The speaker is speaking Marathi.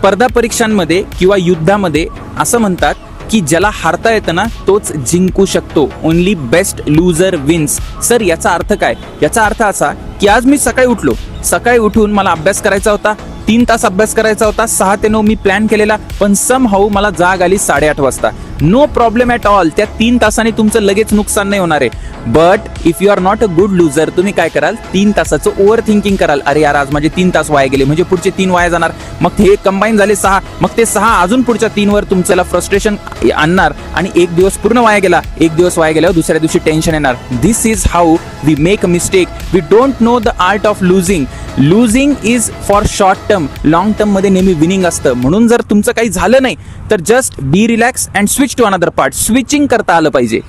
स्पर्धा परीक्षांमध्ये किंवा युद्धामध्ये असं म्हणतात की ज्याला हारता येतं ना तोच जिंकू शकतो. Only best loser wins. Sir याचा अर्थ काय? याचा अर्थ असा की आज मी सकाळी उठून मला अभ्यास करायचा होता, 3 तास अभ्यास करायचा होता, 6 ते 9 मी प्लॅन केलेला, पण समहाऊ मला जाग आली 8:30 वाजता. No problem at all. त्या 3 तासांनी तुमचं लगेच नुकसान नाही होणार आहे. But if you are not a good loser, तुम्ही काय कराल, 3 तासाचं ओव्हर थिंकिंग कराल. अरे यार आज माझे 3 तास वाया गेले, म्हणजे पुढचे 3 वाया जाणार, मग हे कंबाईन झाले 6, मग ते 6 अजून पुढच्या 3 वर तुमच्याला फ्रस्ट्रेशन आणणार आणि एक दिवस पूर्ण वाया गेला. एक दिवस वाया गेल्यावर दुसऱ्या दिवशी टेन्शन येणार. This is how we make a mistake. We don't know the art of losing. Losing is for short term. Long term मध्ये नेहमी विनिंग असतं. म्हणून जर तुमचं काही झालं नाही तर just be relax and switch to another part. Switching करता आलं पाहिजे.